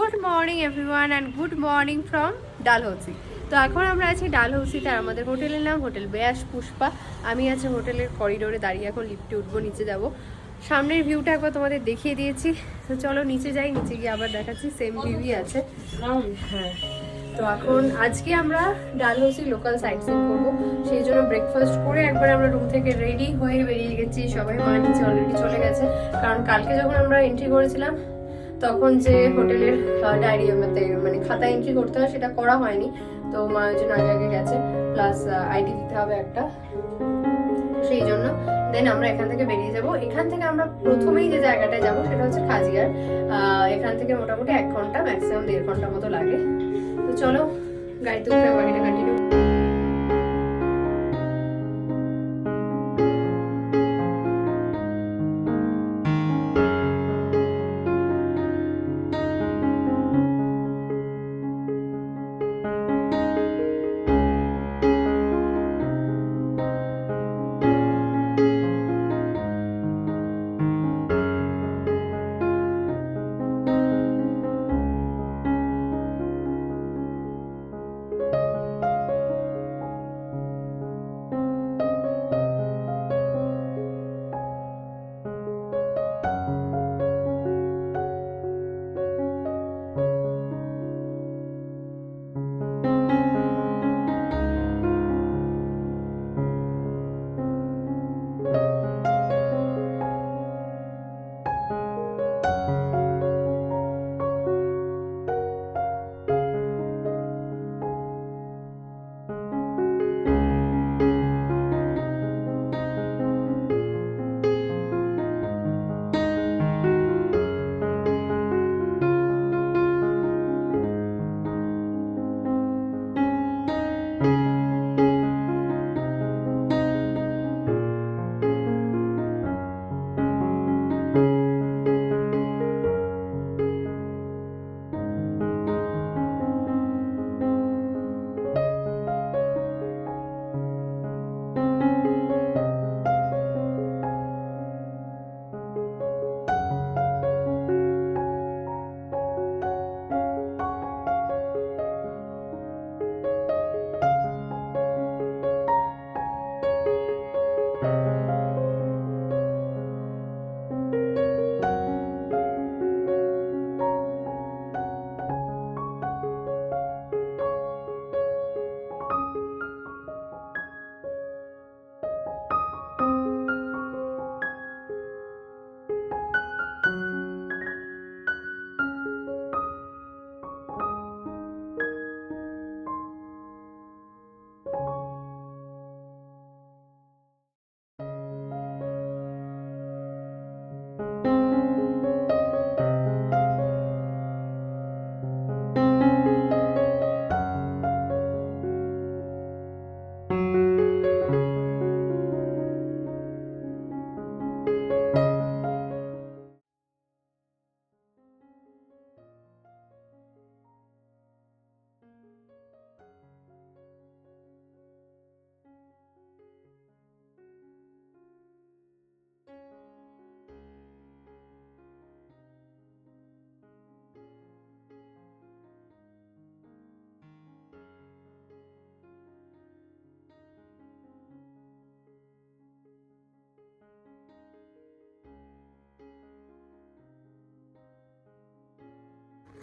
Good morning everyone and good morning from Dalhousie. তো এখন আমরা আছি ডালহৌসিতে, আর আমাদের হোটেলের নাম হোটেল বেয়াস পুষ্পা। আমি আছি হোটেলের করিডোরে দাঁড়িয়ে, এখন লিফটে উঠবো, নিচে যাব। সামনের ভিউটা একবার তোমাদের দেখিয়ে দিয়েছি, তো চলো নিচে যাই। নিচে গিয়ে আবার দেখাচ্ছি, সেম ভিউই আছে। হ্যাঁ, তো এখন আজকে আমরা ডালহৌসি লোকাল সাইট সিন করবো, সেই জন্য ব্রেকফাস্ট করে একবার আমরা রুম থেকে রেডি হয়ে বেরিয়ে গেছি। সবাই মা নিচে অলরেডি চলে গেছে, কারণ কালকে যখন আমরা এন্ট্রি করেছিলাম তখন যে হোটেলের ডায়েরি মানে খাতা এন্ট্রি করতে হয় সেটা করা হয়নি, তো মা ওই জন্য আগে আগে গেছে, প্লাস আইডি দিতে হবে একটা, সেই জন্য দেন আমরা এখান থেকে বেরিয়ে যাব। এখান থেকে আমরা প্রথমেই যে জায়গাটায় যাব সেটা হচ্ছে খাজিয়ার। এখান থেকে মোটামুটি 1 ঘন্টা, ম্যাক্সিমাম 1.5 ঘন্টা মতো লাগে। তো চলো গাড়িতে উঠে বাকিটা কন্টিনিউ।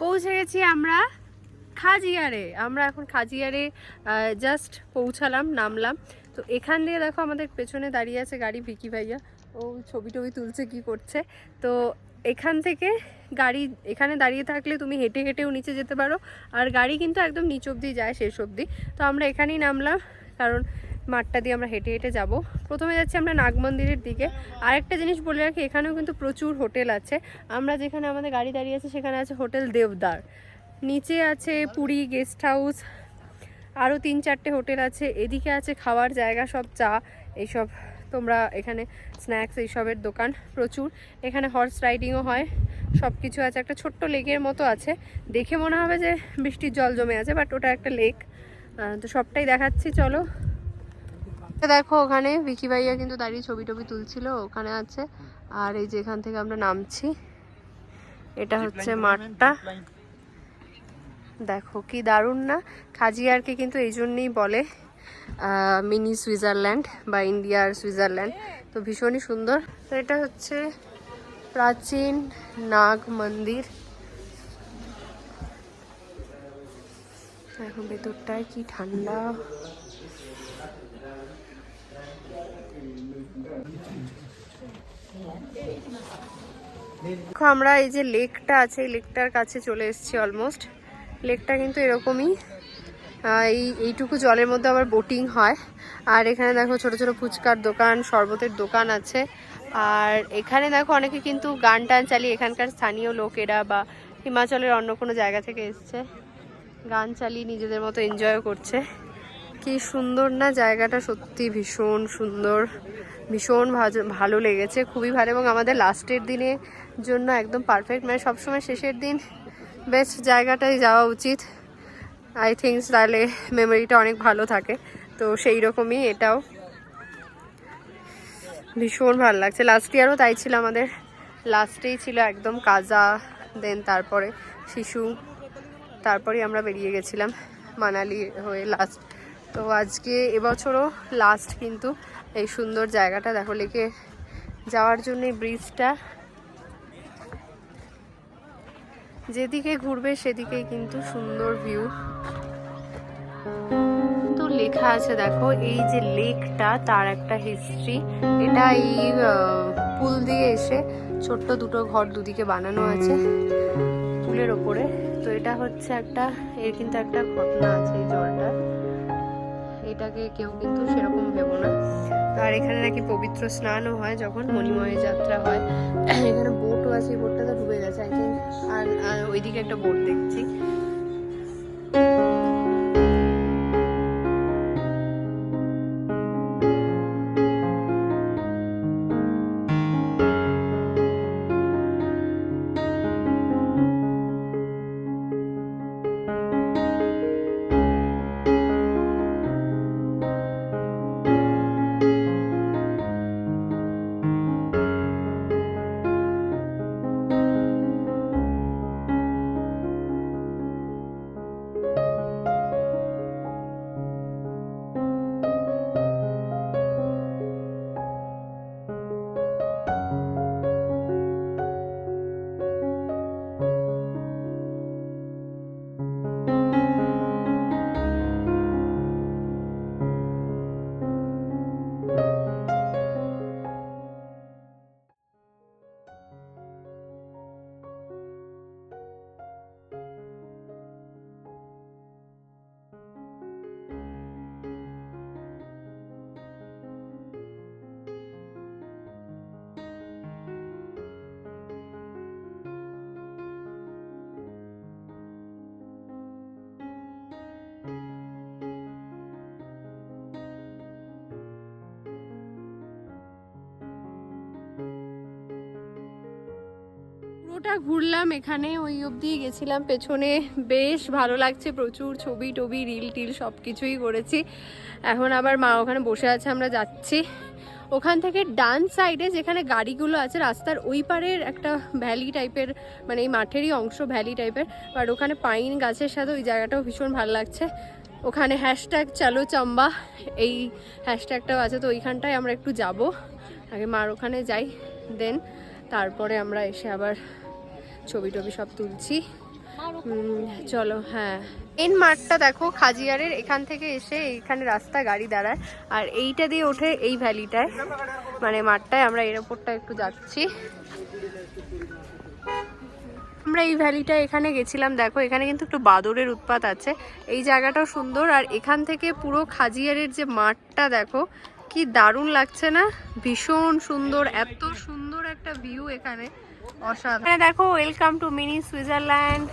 পৌঁছে গেছি আমরা খাজিয়ারে। আমরা এখন খাজিয়ারে জাস্ট পৌঁছালাম, নামলাম। তো এখান দিয়ে দেখো আমাদের পেছনে দাঁড়িয়ে আছে গাড়ি, ভিকি ভাইয়া ও ছবি টবি তুলছে, কি করছে। তো এখান থেকে গাড়ি এখানে দাঁড়িয়ে থাকলে তুমি হেঁটে হেঁটেও নিচে যেতে পারো, আর গাড়ি কিন্তু একদম নিচ অব্দি যায়, শেষ অবধি। তো আমরা এখানেই নামলাম, কারণ মাঠটা দিয়ে আমরা হেঁটে হেঁটে যাব। প্রথমে যাচ্ছি আমরা নাগ মন্দিরের দিকে। আরেকটা জিনিস বলে রাখি, এখানেও কিন্তু প্রচুর হোটেল আছে। আমরা যেখানে আমাদের গাড়ি দাঁড়িয়ে আছে সেখানে আছে হোটেল দেবদার, নিচে আছে পুরী গেস্ট হাউস, আরও 3-4টে হোটেল আছে। এদিকে আছে খাওয়ার জায়গা, সব চা এইসব, তোমরা এখানে স্ন্যাক্স এইসবের দোকান প্রচুর। এখানে হর্স রাইডিংও হয়, সব কিছু আছে। একটা ছোট্ট লেকের মতো আছে, দেখে মনে হবে যে বৃষ্টির জল জমে আছে, বাট ওটা একটা লেক। তো সবটাই দেখাচ্ছি, চলো। দেখো ওখানে ভিকি ভাইয়া কিন্তু দাঁড়িয়ে ছবি টবি তুলছিল, ওখানে আছে। আর এই যে এখান থেকে আমরা নামছি, এটা হচ্ছে মাঠটা। দেখো কি দারুণ না। খাজিয়ারকে কিন্তু এই জন্যই বলে মিনি সুইজারল্যান্ড বা ইন্ডিয়ার সুইজারল্যান্ড। তো ভীষণই সুন্দর। তো এটা হচ্ছে প্রাচীন নাগ মন্দির। এখন ভেতরটায় কি ঠান্ডা। আমরা এই যে লেকটা আছে, এই লেকটার কাছে চলে এসেছি অলমোস্ট। লেকটা কিন্তু এরকমই, এইটুকু জলের মধ্যে আবার বোটিং হয়। আর এখানে দেখো ছোট ছোট ফুচকার দোকান, শরবতের দোকান আছে। আর এখানে দেখো অনেকে কিন্তু গান টান চালিয়ে, এখানকার স্থানীয় লোকেরা বা হিমাচলের অন্য কোনো জায়গা থেকে এসছে, গান চালিয়ে নিজেদের মতো এনজয় করছে। কি সুন্দর না জায়গাটা, সত্যি ভীষণ সুন্দর, ভীষণ ভালো লেগেছে, খুবই ভালো। এবং আমাদের লাস্টের দিনের জন্য একদম পারফেক্ট, মানে সবসময় শেষের দিন বেস্ট জায়গাটায় যাওয়া উচিত আই থিঙ্ক, তাহলে মেমোরিটা অনেক ভালো থাকে। তো সেই রকমই এটাও ভীষণ ভালো লাগছে। লাস্ট ইয়ারও তাই ছিল, আমাদের লাস্টেই ছিল একদম কাজা, দেন তারপরে শিশু, তারপরে আমরা বেরিয়ে গেছিলাম মানালি হয়ে লাস্ট। তো আজকে এবছরও লাস্ট কিন্তু এই সুন্দর জায়গাটা দেখো, লেকে যাওয়ার জন্য এই ব্রিজটা, যেদিকে ঘুরবে সেদিকেই কিন্তু সুন্দর ভিউ। তো লেখা আছে দেখো, এই যে লেকটা তার একটা হিস্ট্রি। এটা এই পুল দিয়ে এসে ছোট্ট দুটো ঘর দুদিকে বানানো আছে পুলের ওপরে। তো এটা হচ্ছে একটা, এর কিন্তু একটা ঘটনা আছে এই জলটা, এটাকে কেউ কিন্তু সেরকম ভেবো না। আর এখানে নাকি পবিত্র স্নানও হয় যখন মণিময় যাত্রা হয়। এখানে বোটও আছে, এই বোটটা তো ডুবে গেছে আই থিঙ্ক। আর ওইদিকে একটা বোট দেখছি। পুরোটা ঘুরলাম, এখানে ওই অবধি গেছিলাম পেছনে, বেশ ভালো লাগছে, প্রচুর ছবি টবি রিল টিল সব কিছুই করেছি। এখন আবার মা ওখানে বসে আছে, আমরা যাচ্ছি। ওখান থেকে ডান সাইডে যেখানে গাড়িগুলো আছে, রাস্তার ওই পারের একটা ভ্যালি টাইপের, মানে এই মাঠেরই অংশ ভ্যালি টাইপের, বাট ওখানে পাইন গাছের সাথে ওই জায়গাটাও ভীষণ ভালো লাগছে। ওখানে হ্যাশট্যাগ চলো চম্বা, এই হ্যাশট্যাগটাও আছে। তো ওইখানটায় আমরা একটু যাব, আগে মার ওখানে যাই, দেন তারপরে আমরা এসে আবার ছবি টবি সব তুলছি। চলো। হ্যাঁ, মেন মাঠটা দেখো খাজিয়ারের, এখান থেকে এসে এইখানে রাস্তা, গাড়ি দাঁড়ায়, আর এইটা দিয়ে ওঠে এই ভ্যালিটায়, মানে মাঠটায়। আমরা এর ওপরটা একটু যাচ্ছি। আমরা এই ভ্যালিটা এখানে গেছিলাম, দেখো এখানে কিন্তু একটু বাদরের উৎপাত আছে। এই জায়গাটাও সুন্দর, আর এখান থেকে পুরো খাজিয়ারের যে মাঠটা দেখো, কি দারুণ লাগছে না, ভীষণ সুন্দর, এত সুন্দর একটা ভিউ এখানে, অসাধারণ। দেখো ওয়েলকাম টু মিনি সুইজারল্যান্ড,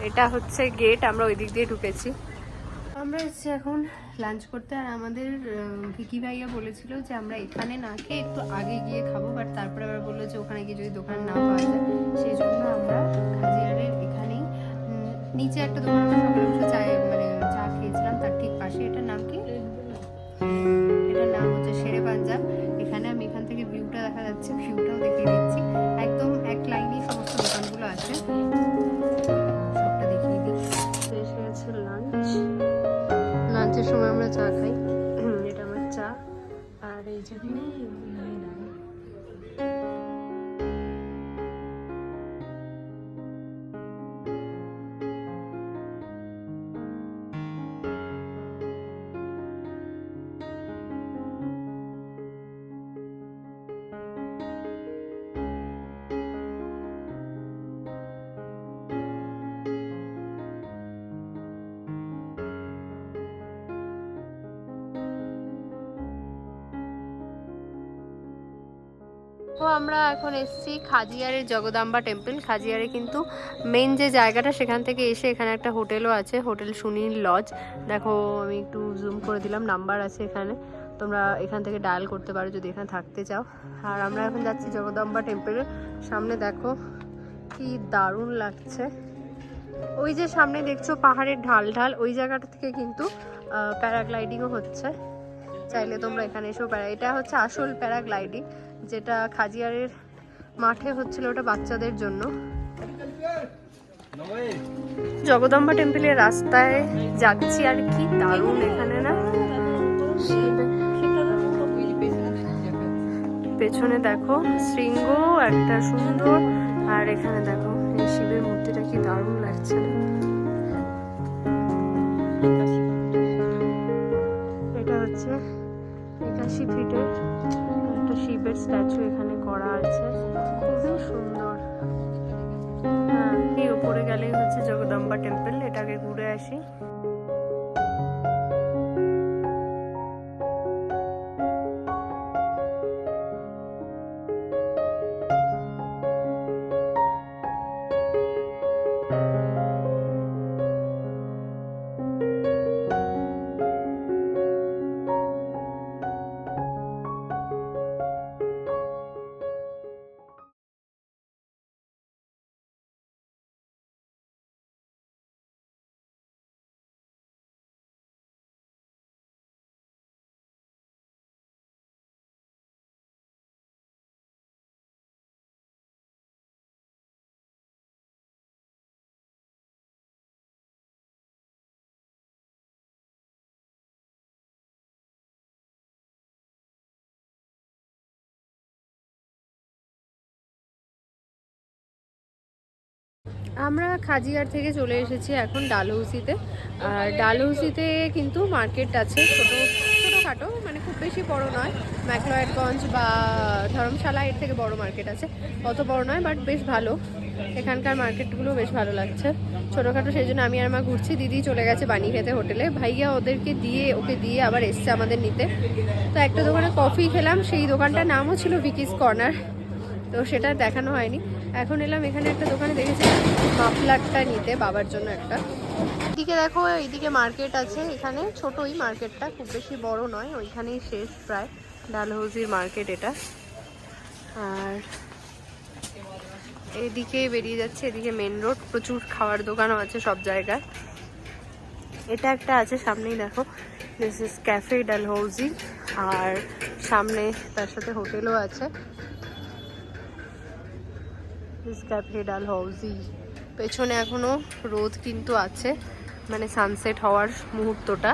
এটা হচ্ছে গেট, আমরা ওই দিক দিয়ে ঢুকেছি। আমরা এসেছি এখন লাঞ্চ করতে, আর আমাদের ভিকি ভাইয়া বলেছিল যে আমরা এখানে না খেয়ে একটু আগে গিয়ে খাবো, বাট তারপরে আবার বললো যে ওখানে গিয়ে যদি দোকান না পাওয়া যায়, সেই জন্য আমরা খাজিয়ারের এখানেই নিচে একটা দোকান, সকালে বসে মানে চা খেয়েছিলাম, তার ঠিক পাশে, এটার নাম কি, এটার নাম হচ্ছে শেরে পাঞ্জাব। এখানে আমি এখান থেকে ভিউটা দেখা যাচ্ছে, ভিউটাও দেখিয়ে দিচ্ছি। একদম এক লাইনে সমস্ত দোকানগুলো আছে, সবটা দেখিয়ে দিই। আমরা এখন এসেছি খাজিয়ারের জগদম্বা টেম্পল। খাজিয়ারে কিন্তু মেন যে জায়গাটা, সেখান থেকে এসে এখানে একটা হোটেলও আছে, হোটেল সুনীল লজ। দেখো আমি একটু জুম করে দিলাম, নাম্বার আছে এখানে, তোমরা এখান থেকে ডায়াল করতে পারো যদি এখানে থাকতে চাও। আর আমরা এখন যাচ্ছি জগদম্বা টেম্পলের সামনে। দেখো কি দারুণ লাগছে। ওই যে সামনে দেখছো পাহাড়ের ঢাল ঢাল, ওই জায়গাটা থেকে কিন্তু প্যারাগ্লাইডিংও হচ্ছে। চাইলে তোমরা এখানে এসেও এটা হচ্ছে আসল প্যারাগ্লাইডিং, যেটা খাজিয়ারের মাঠে হচ্ছিল, ওটা বাচ্চাদের জন্য। জগদম্বা টেম্পলের রাস্তায় যাচ্ছি, আর কি দারুণ এখানে না। পেছনে দেখো শৃঙ্গ একটা সুন্দর, আর এখানে দেখো এই শিবের মূর্তিটা কি দারুণ লাগছে না। এটা হচ্ছে 81 ফিটের একটা শিবের স্ট্যাচু এখানে করা আছে, খুবই সুন্দর। হ্যাঁ, এই উপরে গেলেই হচ্ছে জগদম্বা টেম্পল, এটাকে ঘুরে আসি। আমরা খাজিয়ার থেকে চলে এসেছি এখন ডালহৌসিতে। আর ডালহৌসিতে কিন্তু মার্কেট আছে, ছোটোখাটো, মানে খুব বেশি বড় নয়। ম্যাকলয়েডগঞ্জ বা ধর্মশালা এর থেকে বড় মার্কেট আছে, অত বড় নয় বাট বেশ ভালো। এখানকার মার্কেটগুলো বেশ ভালো লাগছে, ছোটোখাটো। সেই জন্য আমি আর মা ঘুরছি, দিদি চলে গেছে বানি খেতে হোটেলে, ভাইয়া ওকে দিয়ে আবার এসছে আমাদের নিতে। তো একটা দোকানে কফি খেলাম, সেই দোকানটার নামও ছিল ভিকিস কর্নার, তো সেটা দেখানো হয়নি। এখন এলাম এখানে একটা দোকানে, দেখেছি মাফলারটা নিতে বাবার জন্য একটা। এদিকে দেখো, এইদিকে মার্কেট আছে, এখানে ছোটই মার্কেটটা, খুব বেশি বড় নয়, ওইখানেই শেষ প্রায় ডালহৌসির মার্কেট এটা। আর এদিকে বেরিয়ে যাচ্ছে, এদিকে মেন রোড, প্রচুর খাওয়ার দোকানও আছে সব জায়গায়। এটা একটা আছে সামনেই, দেখো দিস ইজ ক্যাফে ডালহৌসি, আর সামনে তার সাথে হোটেলও আছে, ক্যাফে ডালহৌসি। পেছনে এখনো রোদ কিন্তু আছে, মানে সানসেট হওয়ার মুহূর্তটা।